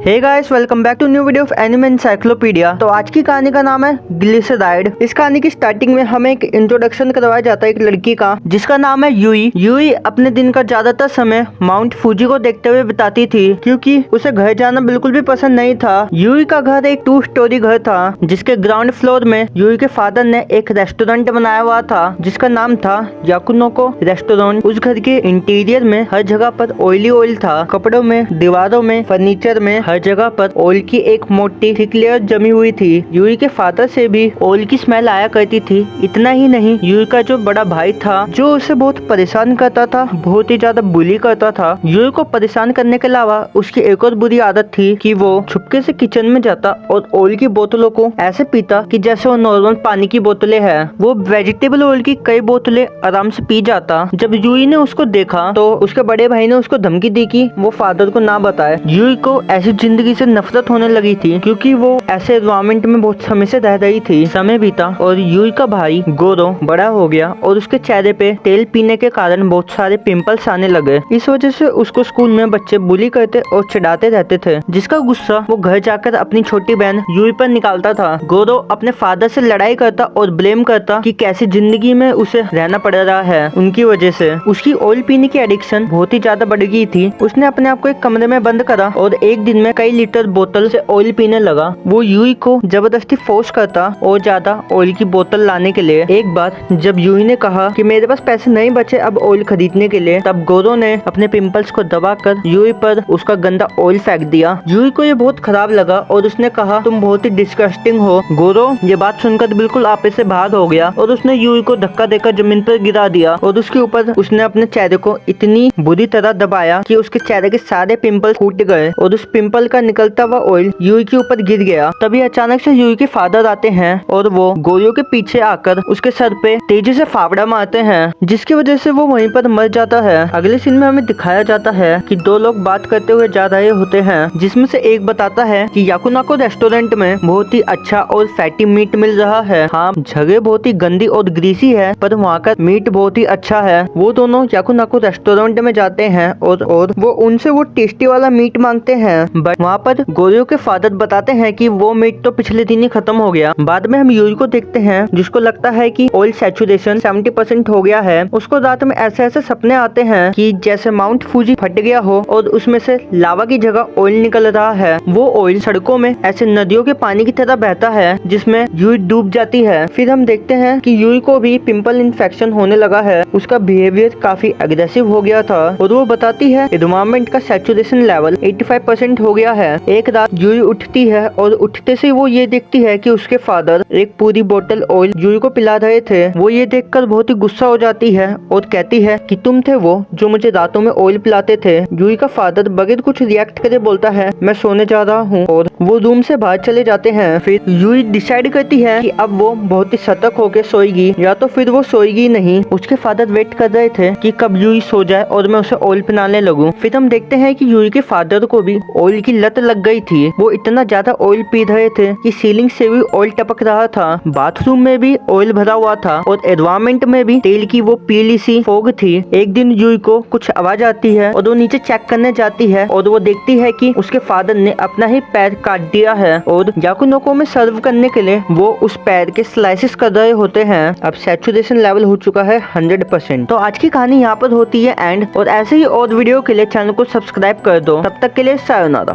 Hey guys, welcome back to new video of anime encyclopedia. तो आज की कहानी का नाम है ग्लिसराइड। इस कहानी की स्टार्टिंग में हमें एक इंट्रोडक्शन करवाया जाता है एक लड़की का, जिसका नाम है यूई। यूई अपने दिन का ज्यादातर समय माउंट फूजी को देखते हुए बिताती थी, क्योंकि उसे घर जाना बिल्कुल भी पसंद नहीं था। यूई का घर एक 2 स्टोरी घर था, जिसके ग्राउंड फ्लोर में यूई के फादर ने एक रेस्टोरेंट बनाया हुआ था, जिसका नाम था याकुनोको रेस्टोरेंट। उस घर के इंटीरियर में हर जगह पर ऑयली ऑयल था। कपड़ों में, दीवारों में, फर्नीचर में, हर जगह पर ऑयल की एक मोटी थिक लेयर जमी हुई थी। यूई के फादर से भी ऑयल की स्मेल आया करती थी। इतना ही नहीं, यूई का जो बड़ा भाई था, जो उसे बहुत परेशान करता था, बहुत ही ज्यादा बुली करता था। यूई को परेशान करने के अलावा उसकी एक और बुरी आदत थी कि वो छुपके से किचन में जाता और ऑयल की बोतलों को ऐसे पीता कि जैसे वो नॉर्मल पानी की बोतलें है। वो वेजिटेबल ऑयल की कई बोतलें आराम से पी जाता। जब यूई ने उसको देखा तो उसके बड़े भाई ने उसको धमकी दी कि वो फादर को ना बताए। यूई को ऐसी जिंदगी से नफरत होने लगी थी, क्योंकि वो ऐसे एनवायरमेंट में बहुत समय से रह रही थी। समय बीता और यूई का भाई गोरो बड़ा हो गया और उसके चेहरे पे तेल पीने के कारण बहुत सारे पिंपल्स आने लगे। इस वजह से उसको स्कूल में बच्चे बुली करते और चिढ़ाते रहते थे, जिसका गुस्सा वो घर जाकर अपनी छोटी बहन यूई पर निकालता था। गोरो अपने फादर से लड़ाई करता और ब्लेम करता कि कैसी जिंदगी में उसे रहना पड़ रहा है उनकी वजह से। उसकी ऑयल पीने की एडिक्शन बहुत ही ज्यादा बढ़ गई थी। उसने अपने आप को एक कमरे में बंद करा और एक दिन में कई लीटर बोतल से ऑयल पीने लगा। वो यूई को जबरदस्ती फोर्स करता और ज्यादा ऑयल की बोतल लाने के लिए। एक बार जब यूई ने कहा कि मेरे पास पैसे नहीं बचे अब ऑयल खरीदने के लिए, तब गोरो ने अपने पिंपल्स को दबाकर यूई पर उसका गंदा ऑयल फेंक दिया। यूई को ये बहुत खराब लगा और उसने कहा, तुम बहुत ही डिस्गस्टिंग हो। गोरो ये बात सुनकर बिल्कुल आपे से बाहर हो गया और उसने यूई को धक्का देकर जमीन पर गिरा दिया और उसके ऊपर उसने अपने चेहरे को इतनी बुरी तरह दबाया कि उसके चेहरे के सारे पिंपल फूट गए और उस पिंपल का निकलता हुआ ऑयल यूई के ऊपर गिर गया। तभी अचानक से यूई के फादर आते हैं और वो गोरो के पीछे आकर उसके सर पे तेजी से फावड़ा मारते हैं, जिसकी वजह से वो वहीं पर मर जाता है। अगले सीन में हमें दिखाया जाता है कि 2 लोग बात करते हुए जा रहे होते हैं, जिसमें से एक बताता है कि याकुनाको रेस्टोरेंट में बहुत ही अच्छा और फैटी मीट मिल रहा है। हाँ, जगह बहुत ही गंदी और ग्रीसी है, पर वहाँ का मीट बहुत ही अच्छा है। वो दोनों याकुनाको रेस्टोरेंट में जाते हैं और वो उनसे वो टेस्टी वाला मीट मांगते हैं, बट वहाँ पर गोरो के फादर बताते हैं कि वो मीट तो पिछले दिन ही खत्म हो गया। बाद में हम यूई को देखते हैं, जिसको लगता है कि ऑयल सैचुरेशन 70% हो गया है। उसको रात में ऐसे ऐसे सपने आते हैं कि जैसे माउंट फूजी फट गया हो और उसमें से लावा की जगह ऑयल निकल रहा है। वो ऑयल सड़कों में ऐसे नदियों के पानी की तरह बहता है, जिसमें यूई डूब जाती है। फिर हम देखते हैं कि यूई को भी पिंपल इन्फेक्शन होने लगा है। उसका बिहेवियर काफी अग्रेसिव हो गया था और वो बताती है एनवायरमेंट का सैचुरेशन लेवल 85% हो गया है। एक रात यूई उठती है और उठते से वो ये देखती है कि उसके फादर एक पूरी बोतल ऑयल यूई को पिला रहे थे। वो ये देखकर बहुत ही गुस्सा हो जाती है और कहती है कि तुम थे वो जो मुझे रातों में ऑयल पिलाते थे। यूई का फादर बगैर कुछ रिएक्ट करे बोलता है, मैं सोने जा रहा हूँ, और वो रूम से बाहर चले जाते हैं। फिर यूई डिसाइड करती है कि अब वो बहुत ही सतर्क होकर सोएगी, या तो फिर वो सोएगी नहीं। उसके फादर वेट कर रहे थे कि कब यूई सो जाए और मैं उसे ऑयल पिलाने लगूं। फिर हम देखते हैं कि यूई के फादर को भी ऑयल की लत लग गई थी। वो इतना ज्यादा ऑयल पी रहे थे कि सीलिंग से भी ऑयल टपक रहा था, बाथरूम में भी ऑयल भरा हुआ था और एनवायरमेंट में भी तेल की वो पीली सी फोग थी। एक दिन यूई को कुछ आवाज आती है और वो नीचे चेक करने जाती है और वो देखती है कि उसके फादर ने अपना ही पैर काट दिया है और याकुनोको में सर्व करने के लिए वो उस पैर के स्लाइसेस कर रहे होते हैं। अब सैचुरेशन लेवल हो चुका है 100%। तो आज की कहानी यहाँ पर होती है एंड, और ऐसे ही और वीडियो के लिए चैनल को सब्सक्राइब कर दो। तब तक के लिए सायोनारा।